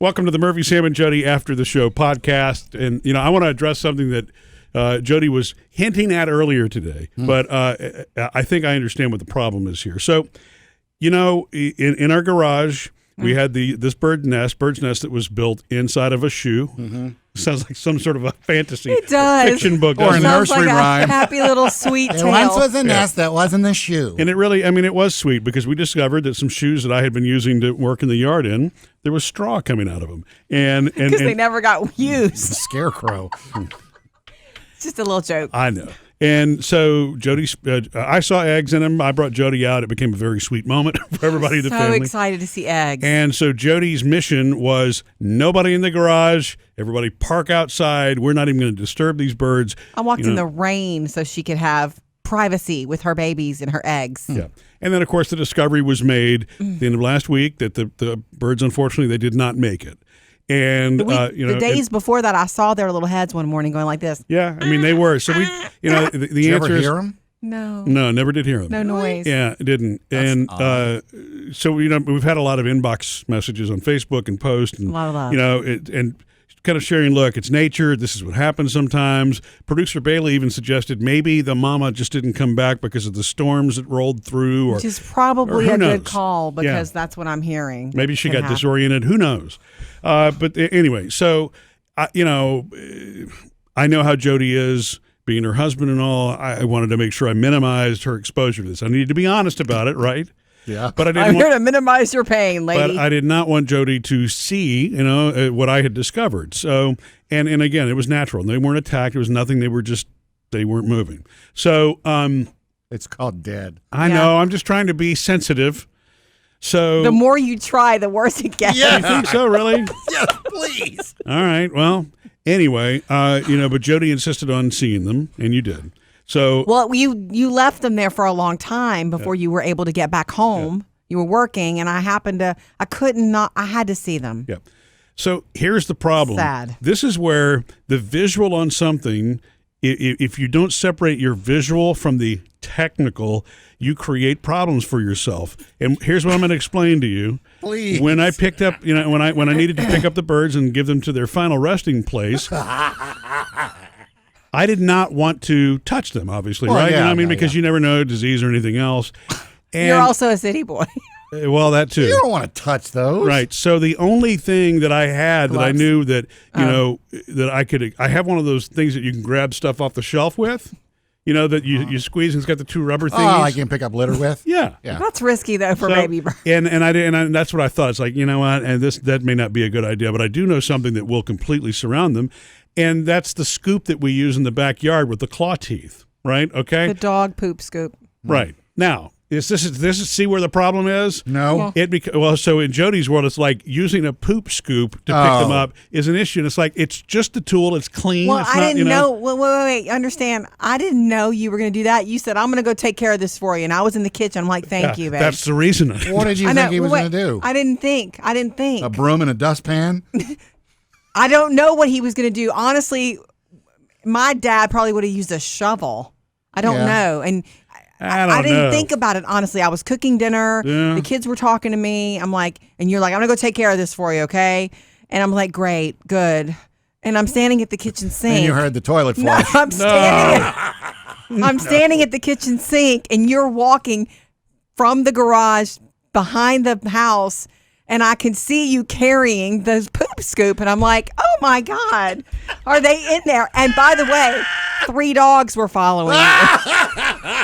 Welcome to the Murphy, Sam, and Jodi After the Show podcast. And, I want to address something that Jodi was hinting at earlier today, but I think I understand what the problem is here. So, in our garage, we had this bird's nest that was built inside of a shoe. Mm-hmm. Sounds like some sort of a fantasy fiction book. Or a nursery rhyme. Happy little sweet tale. It once was a nest that wasn't a shoe. And it really, it was sweet because we discovered that some shoes that I had been using to work in the yard in, there was straw coming out of them. And because they never got used. Scarecrow. It's just a little joke. I know. And so Jodi, I saw eggs in them. I brought Jodi out. It became a very sweet moment for everybody in the family. So excited to see eggs. And so Jodi's mission was nobody in the garage. Everybody park outside. We're not even going to disturb these birds. I walked in the rain so she could have privacy with her babies and her eggs. Yeah. And then, of course, the discovery was made at the end of last week that the birds, unfortunately, they did not make it. And the days before that, I saw their little heads one morning going like this. Yeah, they were. So we, the did you answer ever is hear them? No, never did hear them. No noise. Yeah, it didn't. That's and so we've had a lot of inbox messages on Facebook and posts, and a lot of love. And kind of sharing. Look, it's nature. This is what happens sometimes. Producer Bailey even suggested maybe the mama just didn't come back because of the storms that rolled through, which is probably a good call because that's what I'm hearing. Maybe she got disoriented. Who knows? But anyway, so I know how Jodi is, being her husband and all. I wanted to make sure I minimized her exposure to this. I needed to be honest about it, right? Yeah. But I'm here to minimize your pain, lady. But I did not want Jodi to see, what I had discovered. So, and again, it was natural. They weren't attacked. It was nothing. They weren't moving. So, it's called dead. I know. I'm just trying to be sensitive. So the more you try, the worse it gets. Yeah, you think so, really? Yes, please. All right. Well, anyway, but Jodi insisted on seeing them, and you did. So well, you left them there for a long time before you were able to get back home. Yeah. You were working, and I had to see them. Yeah. So here's the problem. Sad. This is where the visual on something, if you don't separate your visual from the technical, you create problems for yourself. And here's what I'm going to explain to you. Please. When I picked up, when I needed to pick up the birds and give them to their final resting place, I did not want to touch them, obviously, right? Yeah, because you never know disease or anything else. And, you're also a city boy. Well, that too. You don't want to touch those. Right. So the only thing that I had that I knew that, that I could, I have one of those things that you can grab stuff off the shelf with, that you squeeze and it's got the two rubber thingies. Oh, I can pick up litter with? Yeah. That's risky, though, for baby birds. And that's what I thought. It's like, you know what? And that may not be a good idea, but I do know something that will completely surround them. And that's the scoop that we use in the backyard with the claw teeth, right? Okay. The dog poop scoop. Right. Now, see where the problem is? No. So in Jodi's world, it's like using a poop scoop to pick them up is an issue. And it's like, it's just a tool. It's clean. Well, it's I didn't know. Well, wait. Understand. I didn't know you were going to do that. You said, I'm going to go take care of this for you. And I was in the kitchen. I'm like, thank you, babe. That's the reason. What did you think he was going to do? I didn't think. A broom and a dustpan? I don't know what he was going to do. Honestly, my dad probably would have used a shovel. I don't know. And I didn't think about it, honestly. I was cooking dinner. Yeah. The kids were talking to me. I'm like, and you're like, I'm going to go take care of this for you, okay? And I'm like, great, good. And I'm standing at the kitchen sink. And you heard the toilet flush. No, I'm standing at the kitchen sink, and you're walking from the garage behind the house, and I can see you carrying the poop scoop. And I'm like, oh, my God, are they in there? And by the way, 3 dogs were following you.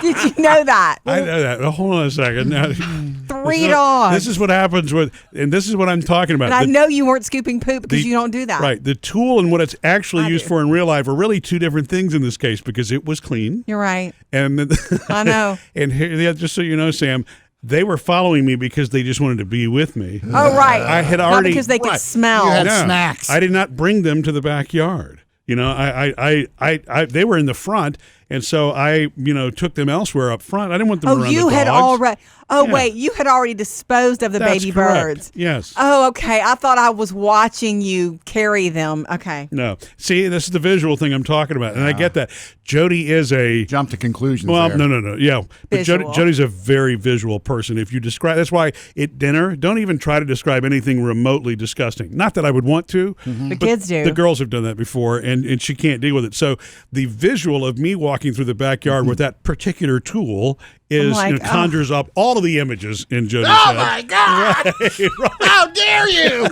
Did you know that? I know that. Hold on a second. Now, 3 dogs. This is what happens and this is what I'm talking about. And I know you weren't scooping poop because you don't do that. Right. The tool and what it's actually used for in real life are really 2 different things in this case because it was clean. You're right. And I know. And here, just so you know, Sam, they were following me because they just wanted to be with me. Oh, right. I had already. Not because they could smell. You had snacks. I did not bring them to the backyard. They were in the front, and so I, took them elsewhere up front. I didn't want them around the dogs. Oh, wait, you had already disposed of the That's baby correct. birds. Yes. Oh, okay. I thought I was watching you carry them. Okay. No. See, this is the visual thing I'm talking about. And I get that. Jodi is a... Jump to conclusions Well, there. no. Yeah. But Visual. Jodi's a very visual person. If you describe... That's why at dinner, don't even try to describe anything remotely disgusting. Not that I would want to. The but kids do. The girls have done that before, and she can't deal with it. So the visual of me walking through the backyard with that particular tool is like, conjures up all of the images in Jodi's Oh head. my God! Right. How dare you?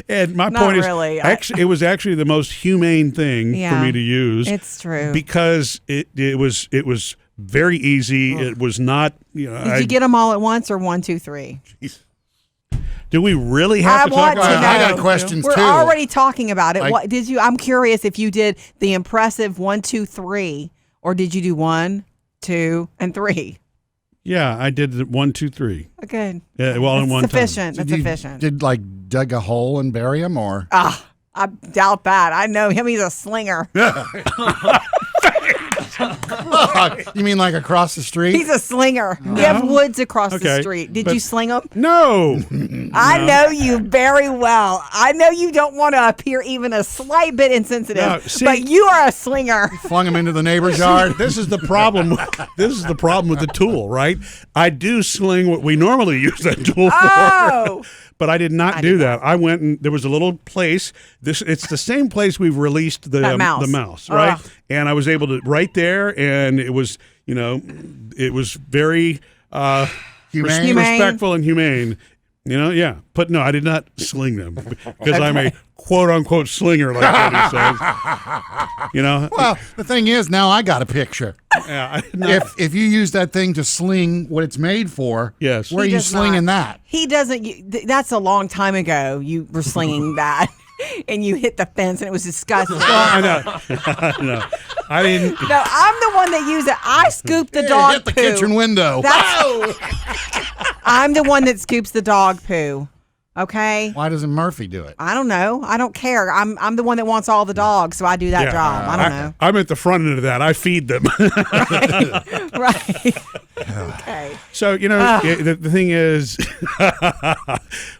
And my Not point really. is, actually, it was actually the most humane thing for Yeah, me to use. it's true. Because it was very easy. It was not, Did you get them all at once or 1, 2, 3? Do we really have I to talk want to about know. I got questions We're too. already talking about it. Like- What did you? I'm curious if you did the impressive 1, 2, 3, or did you do 1, 2, and 3? Yeah, I did the 1, 2, 3. Good. Yeah, well, in That's one sufficient. time. That's sufficient. Did like dig a hole and bury him, or I doubt that. I know him. He's a slinger. you mean like across the street? He's a slinger. You have woods across the Okay, street. Did but- you sling them? No. I know you very well. I know you don't want to appear even a slight bit insensitive, No, see- but you are a slinger. Flung him into the neighbor's yard. This is the problem. This is the problem with the tool, right? I do sling what we normally use that tool for. Oh. But I did not do that. I went and there was a little place. It's the same place we've released the mouse, right? Ugh. And I was able to right there, and it was it was very Humane. respectful and humane. Yeah. But no, I did not sling them because I'm a quote unquote slinger, like Jodi says. Well, the thing is, now I got a picture. Yeah, If you use that thing to sling what it's made for, Yes. where are He you does slinging not. that? He doesn't. That's a long time ago. You were slinging that, and you hit the fence, and it was disgusting. I know. No, I didn't. No, I'm the one that used it. I scooped the Hey, dog hit the poo. kitchen window. I'm the one that scoops the dog poo. Okay. Why doesn't Murphy do it? I don't know. I don't care. I'm the one that wants all the dogs, so I do that Yeah, job. I don't know. I'm at the front end of that. I feed them. Right. Okay. So the thing is,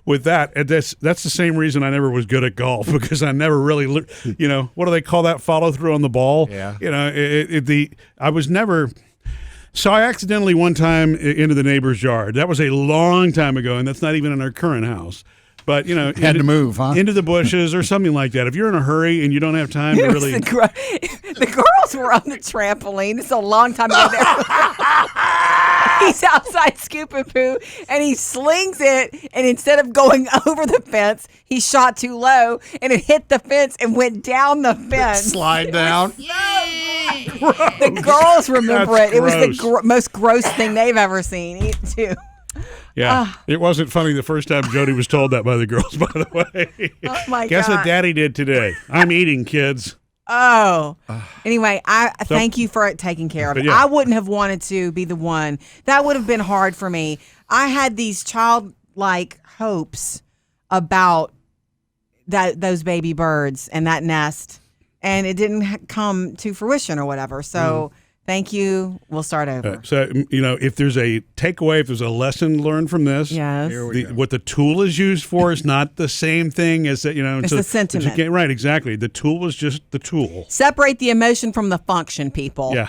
with that, that's the same reason I never was good at golf, because I never really, what do they call that, follow through on the ball? Yeah. I was never. So I accidentally one time into the neighbor's yard. That was a long time ago, and that's not even in our current house. But Had to move, huh? into the bushes or something like that. If you're in a hurry and you don't have time to It was really. the girls were on the trampoline. It's a long time ago. He's outside scooping poo, and he slings it, and instead of going over the fence, he shot too low, and it hit the fence and went down the fence. Slide down. The girls remember That's it. It was the gross. most gross thing they've ever seen, too. Yeah, it wasn't funny the first time Jodi was told that by the girls, by the way. Oh, my Guess God. what Daddy did today? I'm eating, kids. Oh. Anyway, I thank you for taking care of But it. yeah. I wouldn't have wanted to be the one. That would have been hard for me. I had these childlike hopes about those baby birds and that nest, and it didn't come to fruition or whatever. So thank you. We'll start over. So, if there's a takeaway, if there's a lesson learned from this, Yes. what the tool is used for is not the same thing as that, It's the sentiment. Right, exactly. The tool was just the tool. Separate the emotion from the function, people. Yeah.